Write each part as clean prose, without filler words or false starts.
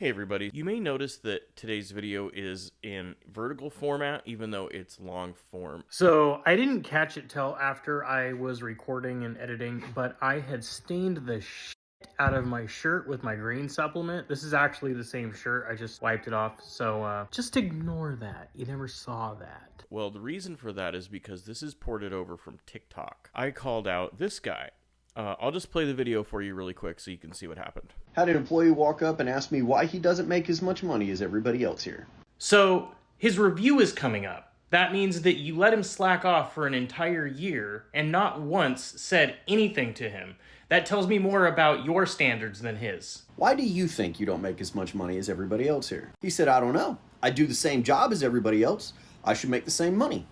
Hey everybody, you may notice that today's video is in vertical format even though it's long form. So I didn't catch it till after I was recording and editing, but I had stained the shit out of my shirt with my green supplement. This is actually the same shirt, I just wiped it off, so just ignore that. You never saw that. Well, the reason for that is because this is ported over from TikTok. I called out this guy. I'll just play the video for you really quick so you can see what happened. Had an employee walk up and ask me why he doesn't make as much money as everybody else here. So his review is coming up. That means that you let him slack off for an entire year and not once said anything to him. That tells me more about your standards than his. Why do you think you don't make as much money as everybody else here? He said, I don't know. I do the same job as everybody else. I should make the same money.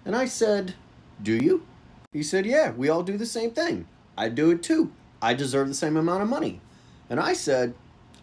And I said, do you? He said, yeah, we all do the same thing. I do it too. I deserve the same amount of money. And I said,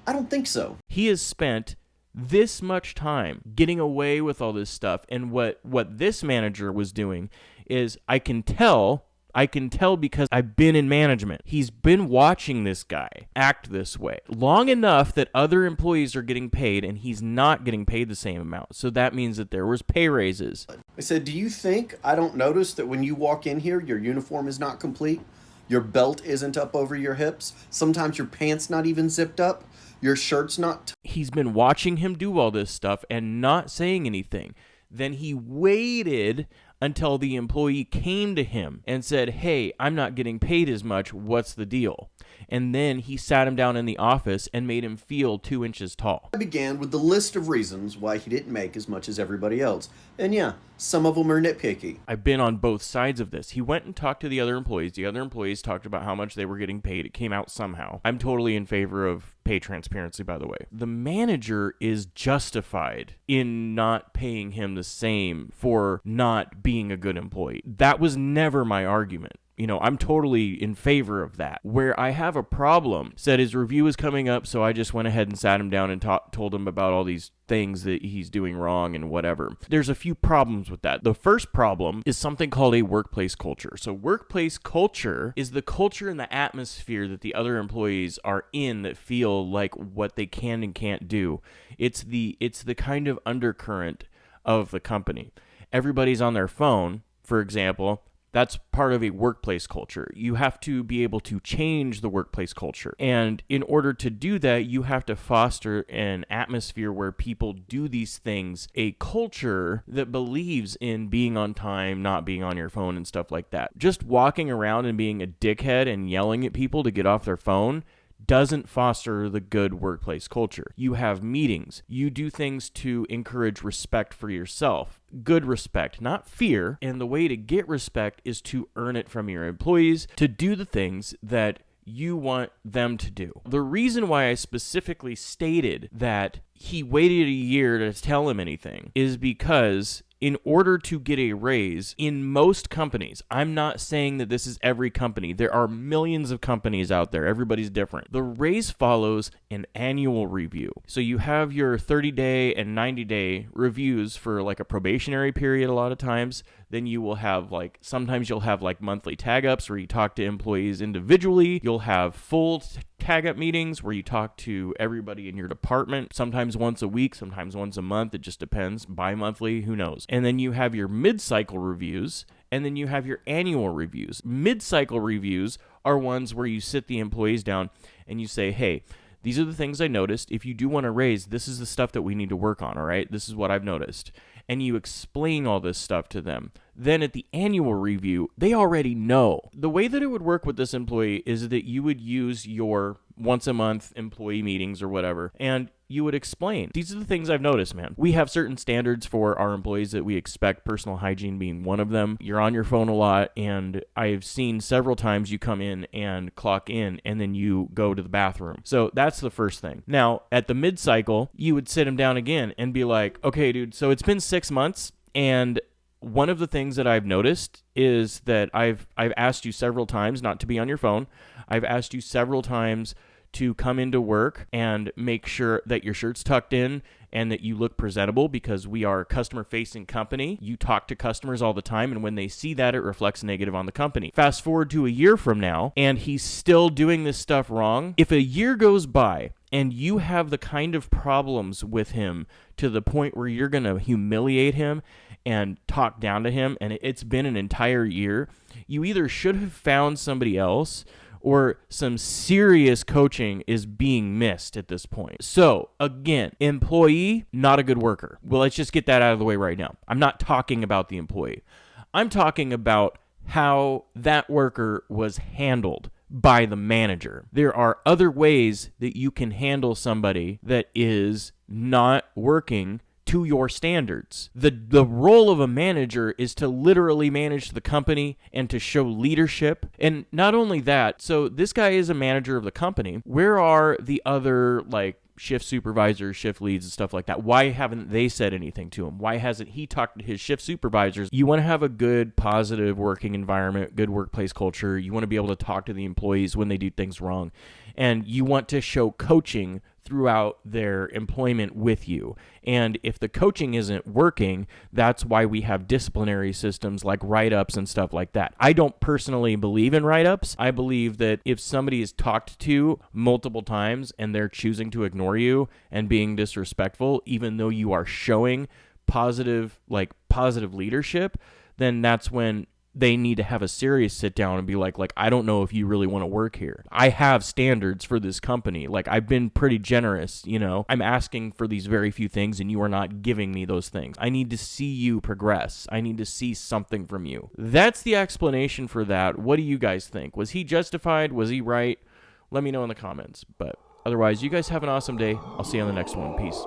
I don't think so. He has spent this much time getting away with all this stuff, and what this manager was doing is I can tell because I've been in management. He's been watching this guy act this way long enough that other employees are getting paid and he's not getting paid the same amount. So that means that there was pay raises. I said, do you think I don't notice that when you walk in here, your uniform is not complete? Your belt isn't up over your hips? Sometimes your pants not even zipped up? Your shirt's not... He's been watching him do all this stuff and not saying anything. Then he waited until the employee came to him and said, hey, I'm not getting paid as much. What's the deal? And then he sat him down in the office and made him feel 2 inches tall. I began with the list of reasons why he didn't make as much as everybody else. And yeah, some of them are nitpicky. I've been on both sides of this. He went and talked to the other employees. The other employees talked about how much they were getting paid. It came out somehow. I'm totally in favor of pay transparency, by the way. The manager is justified in not paying him the same for not being a good employee. That was never my argument. You know, I'm totally in favor of that. Where I have a problem, said his review is coming up, so I just went ahead and sat him down and told him about all these things that he's doing wrong and whatever. There's a few problems with that. The first problem is something called a workplace culture. So workplace culture is the culture and the atmosphere that the other employees are in that feel like what they can and can't do. It's the kind of undercurrent of the company. Everybody's on their phone, for example. That's part of a workplace culture. You have to be able to change the workplace culture. And in order to do that, you have to foster an atmosphere where people do these things, a culture that believes in being on time, not being on your phone and stuff like that. Just walking around and being a dickhead and yelling at people to get off their phone doesn't foster the good workplace culture. You have meetings. You do things to encourage respect for yourself. Good respect, not fear. And the way to get respect is to earn it from your employees, to do the things that you want them to do. The reason why I specifically stated that he waited a year to tell him anything is because in order to get a raise in most companies, I'm not saying that this is every company. There are millions of companies out there. Everybody's different. The raise follows an annual review. So you have your 30-day and 90-day reviews for like a probationary period a lot of times. Then you will have sometimes you'll have monthly tag-ups where you talk to employees individually. You'll have full tag-up meetings where you talk to everybody in your department, sometimes once a week, sometimes once a month. It just depends. Bi-monthly, who knows? And then you have your mid-cycle reviews, and then you have your annual reviews. Mid-cycle reviews are ones where you sit the employees down and you say, hey, these are the things I noticed. If you do want to raise, this is the stuff that we need to work on, all right? This is what I've noticed. And you explain all this stuff to them. Then at the annual review, they already know. The way that it would work with this employee is that you would use your once a month employee meetings or whatever, and you would explain, these are the things I've noticed, man. We have certain standards for our employees that we expect, personal hygiene being one of them. You're on your phone a lot, and I've seen several times you come in and clock in, and then you go to the bathroom. So that's the first thing. Now, at the mid-cycle, you would sit him down again and be like, okay, dude, so it's been 6 months, and one of the things that I've noticed is that I've asked you several times not to be on your phone. I've asked you several times to come into work and make sure that your shirt's tucked in and that you look presentable, because we are a customer-facing company. You talk to customers all the time, and when they see that, it reflects negative on the company. Fast forward to a year from now, and he's still doing this stuff wrong. If a year goes by and you have the kind of problems with him to the point where you're going to humiliate him and talk down to him, and it's been an entire year, you either should have found somebody else or some serious coaching is being missed at this point. So, again, employee, not a good worker. Well, let's just get that out of the way right now. I'm not talking about the employee. I'm talking about how that worker was handled by the manager. There are other ways that you can handle somebody that is not working to your standards. The role of a manager is to literally manage the company and to show leadership. And not only that, so this guy is a manager of the company. Where are the other shift supervisors, shift leads, and stuff like that? Why haven't they said anything to him? Why hasn't he talked to his shift supervisors? You want to have a good, positive working environment, good workplace culture. You want to be able to talk to the employees when they do things wrong. And you want to show coaching throughout their employment with you. And if the coaching isn't working, that's why we have disciplinary systems like write-ups and stuff like that. I don't personally believe in write-ups. I believe that if somebody is talked to multiple times and they're choosing to ignore you and being disrespectful, even though you are showing positive leadership, then that's when they need to have a serious sit down and be like, I don't know if you really want to work here. I have standards for this company. I've been pretty generous, I'm asking for these very few things and you are not giving me those things. I need to see you progress. I need to see something from you. That's the explanation for that. What do you guys think? Was he justified? Was he right? Let me know in the comments. But otherwise, you guys have an awesome day. I'll see you on the next one. Peace.